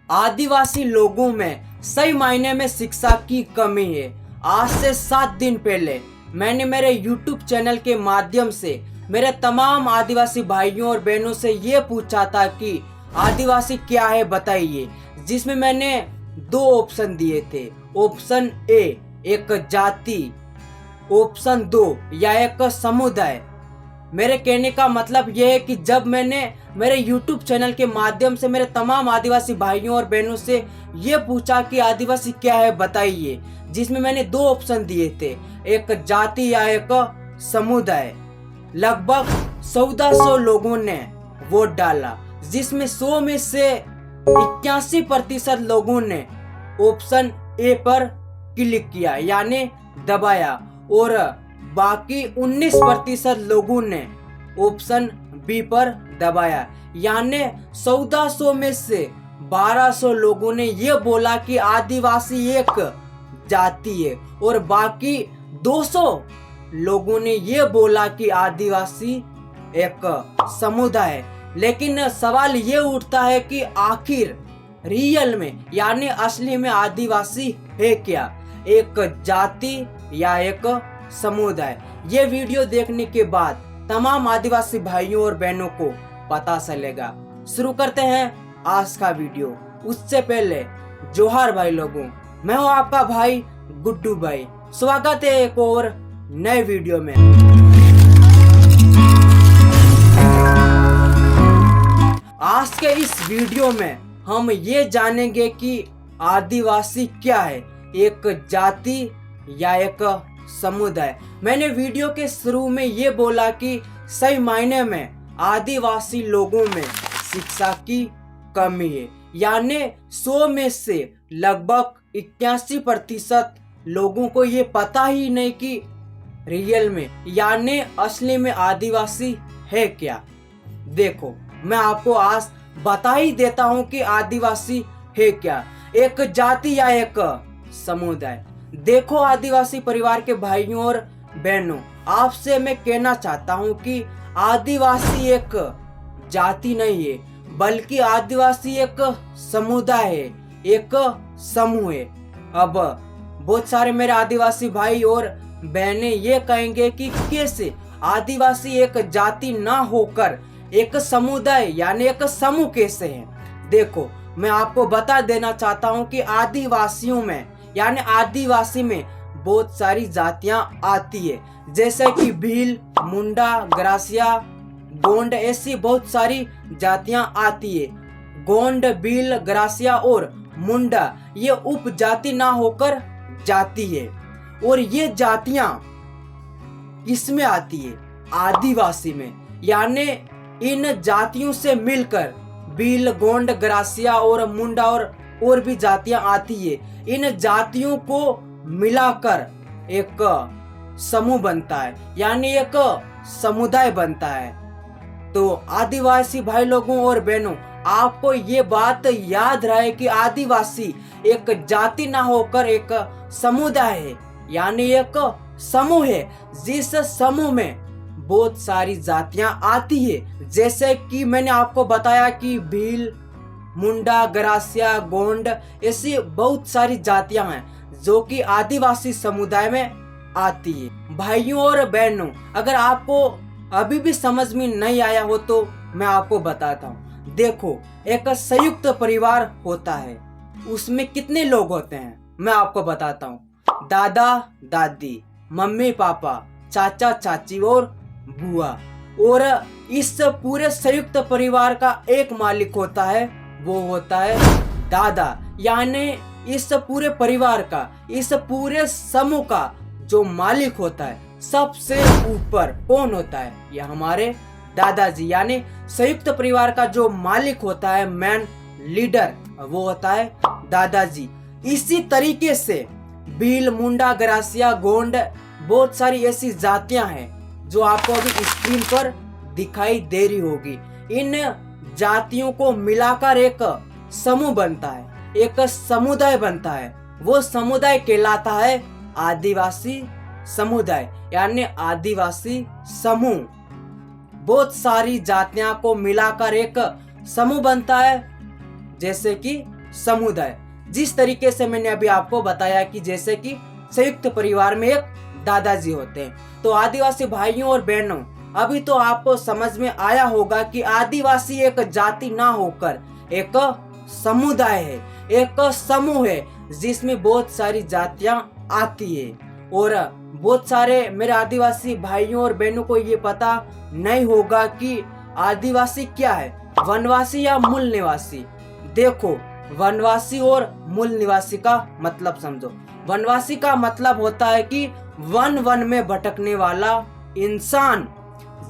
आदिवासी लोगों में सही मायने में शिक्षा की कमी है। आज से 7 दिन पहले मैंने मेरे YouTube चैनल के माध्यम से मेरे तमाम आदिवासी भाइयों और बहनों से ये पूछा था कि आदिवासी क्या है बताइए, जिसमें मैंने 2 ऑप्शन दिए थे। ऑप्शन ए एक जाति, ऑप्शन 2 या एक समुदाय। मेरे कहने का मतलब यह है कि जब मैंने मेरे YouTube चैनल के माध्यम से मेरे तमाम आदिवासी भाइयों और बहनों से ये पूछा कि आदिवासी क्या है बताइए, जिसमें मैंने 2 ऑप्शन दिए थे, एक जाति या एक समुदाय। लगभग 1400 लोगों ने वोट डाला, जिसमें 100 में से 81% लोगों ने ऑप्शन ए पर क्लिक किया यानी दबाया, और बाकी 19% लोगों ने ऑप्शन बी पर दबाया। यानी 1400 में से 1200 लोगों ने ये बोला कि आदिवासी एक जाति है, और बाकी 200 लोगों ने ये बोला कि आदिवासी एक समुदाय है। लेकिन सवाल ये उठता है कि आखिर रियल में यानी असली में आदिवासी है क्या, एक जाति या एक समुदाय? ये वीडियो देखने के बाद तमाम आदिवासी भाइयों और बहनों को पता चलेगा। शुरू करते हैं आज का वीडियो। उससे पहले जोहार भाई लोगों, मैं हूं आपका भाई गुड्डू भाई। स्वागत है एक और नए वीडियो में। आज के इस वीडियो में हम ये जानेंगे कि आदिवासी क्या है, एक जाति या एक समुदाय। मैंने वीडियो के शुरू में ये बोला कि सही मायने में आदिवासी लोगों में शिक्षा की कमी है, यानी 100 में से लगभग 81% लोगों को ये पता ही नहीं कि रियल में यानी असली में आदिवासी है क्या। देखो, मैं आपको आज बता ही देता हूं कि आदिवासी है क्या, एक जाति या एक समुदाय। देखो आदिवासी परिवार के भाइयों और बहनों, आपसे मैं कहना चाहता हूं कि आदिवासी एक जाति नहीं है, बल्कि आदिवासी एक समुदाय है, एक समूह है। अब बहुत सारे मेरे आदिवासी भाई और बहनें ये कहेंगे कि कैसे आदिवासी एक जाति ना होकर एक समुदाय यानी एक समूह कैसे है। देखो, मैं आपको बता देना चाहता हूं कि आदिवासियों में यानी आदिवासी में बहुत सारी जातियां आती है, जैसे कि भील, मुंडा, ग्रासिया, गोंड, ऐसी बहुत सारी जातियां आती है। गोंड, भील, ग्रासिया और मुंडा ये उप जाति ना होकर जाती है, और ये जातियां किसमें आती है? आदिवासी में। यानी इन जातियों से मिलकर भील, गोंड, ग्रासिया और मुंडा और भी जातियां आती है। इन जातियों को मिलाकर एक समूह बनता है यानी एक समुदाय बनता है। तो आदिवासी भाई लोगों और बहनों, आपको ये बात याद रहे कि आदिवासी एक जाति ना होकर एक समुदाय है यानी एक समूह है, जिस समूह में बहुत सारी जातियां आती है। जैसे कि मैंने आपको बताया कि भील, मुंडा, ग्रासिया, गोंड ऐसी बहुत सारी जातियां हैं जो कि आदिवासी समुदाय में आती है। भाइयों और बहनों, अगर आपको अभी भी समझ में नहीं आया हो तो मैं आपको बताता हूँ। देखो, एक संयुक्त परिवार होता है, उसमें कितने लोग होते हैं मैं आपको बताता हूँ। दादा दादी, मम्मी पापा, चाचा चाची और बुआ। और इस पूरे संयुक्त परिवार का एक मालिक होता है, वो होता है दादा। यानी इस पूरे परिवार का, इस पूरे समूह का जो मालिक होता है, सबसे ऊपर कौन होता है? ये हमारे दादाजी। यानी संयुक्त परिवार का जो मालिक होता है, मैन लीडर, वो होता है दादाजी। इसी तरीके से भील, मुंडा, ग्रासिया, गोंड बहुत सारी ऐसी जातियां हैं जो आपको अभी स्क्रीन पर दिखाई दे रही होगी। इन जातियों को मिलाकर एक समूह बनता है, एक समुदाय बनता है। वो समुदाय कहलाता है आदिवासी समुदाय यानी आदिवासी समूह। बहुत सारी जातियां को मिलाकर एक समूह बनता है, जैसे कि समुदाय। जिस तरीके से मैंने अभी आपको बताया कि जैसे कि संयुक्त परिवार में एक दादाजी होते हैं। तो आदिवासी भाइयों और बहनों, अभी तो आपको समझ में आया होगा कि आदिवासी एक जाति ना होकर एक समुदाय है, एक समूह है जिसमें बहुत सारी जातियां आती है। और बहुत सारे मेरे आदिवासी भाइयों और बहनों को ये पता नहीं होगा कि आदिवासी क्या है, वनवासी या मूल निवासी। देखो, वनवासी और मूल निवासी का मतलब समझो। वनवासी का मतलब होता है कि वन में भटकने वाला इंसान।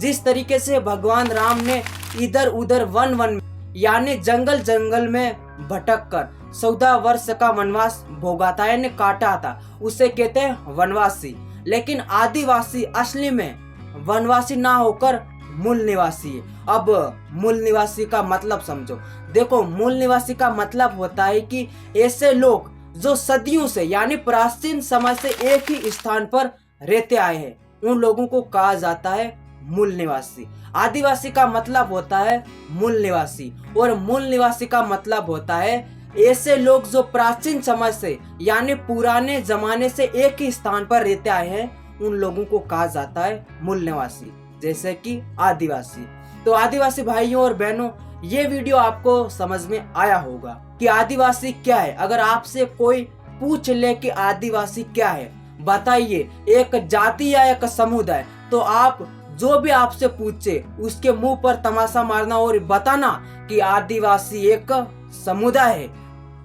जिस तरीके से भगवान राम ने इधर उधर वन यानी जंगल में भटक कर 14 वर्ष का वनवास भोगा था, यानी काटा था, उसे कहते हैं वनवासी। लेकिन आदिवासी असली में वनवासी ना होकर मूल निवासी है। अब मूल निवासी का मतलब समझो। देखो, मूल निवासी का मतलब होता है कि ऐसे लोग जो सदियों से यानी प्राचीन समय से एक ही स्थान पर रहते आए हैं, उन लोगों को कहा जाता है मूल निवासी। आदिवासी का मतलब होता है मूल निवासी, और मूल निवासी का मतलब होता है ऐसे लोग जो प्राचीन समय से यानी पुराने जमाने से एक ही स्थान पर रहते आए हैं, उन लोगों को कहा जाता है मूल निवासी, जैसे कि आदिवासी। तो आदिवासी भाइयों और बहनों, ये वीडियो आपको समझ में आया होगा कि आदिवासी क्या है। अगर आपसे कोई पूछ ले कि आदिवासी क्या है, बताइए, एक जाति या एक समुदाय, तो आप जो भी आपसे पूछे उसके मुंह पर तमाशा मारना और बताना कि आदिवासी एक समुदाय है,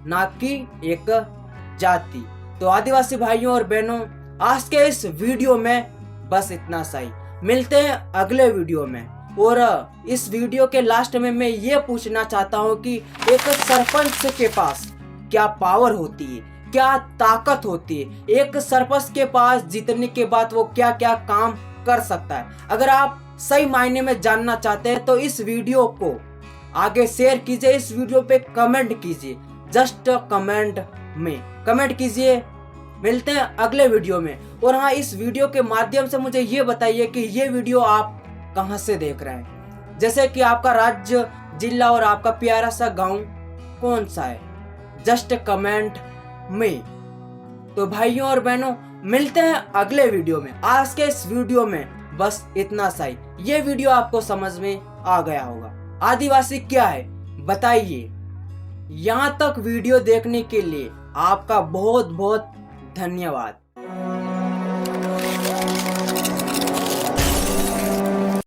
ना कि एक जाति। तो आदिवासी भाइयों और बहनों, आज के इस वीडियो में बस इतना सा ही। मिलते हैं अगले वीडियो में। और इस वीडियो के लास्ट में मैं ये पूछना चाहता हूँ कि एक सरपंच के पास क्या पावर होती है, क्या ताकत होती है, एक सरपंच के पास जीतने के बाद वो क्या क्या काम कर सकता है। अगर आप सही मायने में जानना चाहते हैं तो इस वीडियो को आगे शेयर कीजिए, इस वीडियो पे कमेंट कीजिए, जस्ट कमेंट में कमेंट कीजिए। मिलते हैं अगले वीडियो में। और हाँ, इस वीडियो के माध्यम से मुझे ये बताइए कि ये वीडियो आप कहां से देख रहे हैं, जैसे कि आपका राज्य, जिला और आपका प्यारा सा गांव कौन सा है, जस्ट कमेंट में। तो भाइयों और बहनों, मिलते हैं अगले वीडियो में। आज के इस वीडियो में बस इतना सा ही। ये वीडियो आपको समझ में आ गया होगा। आदिवासी क्या है बताइए। यहाँ तक वीडियो देखने के लिए आपका बहुत बहुत धन्यवाद।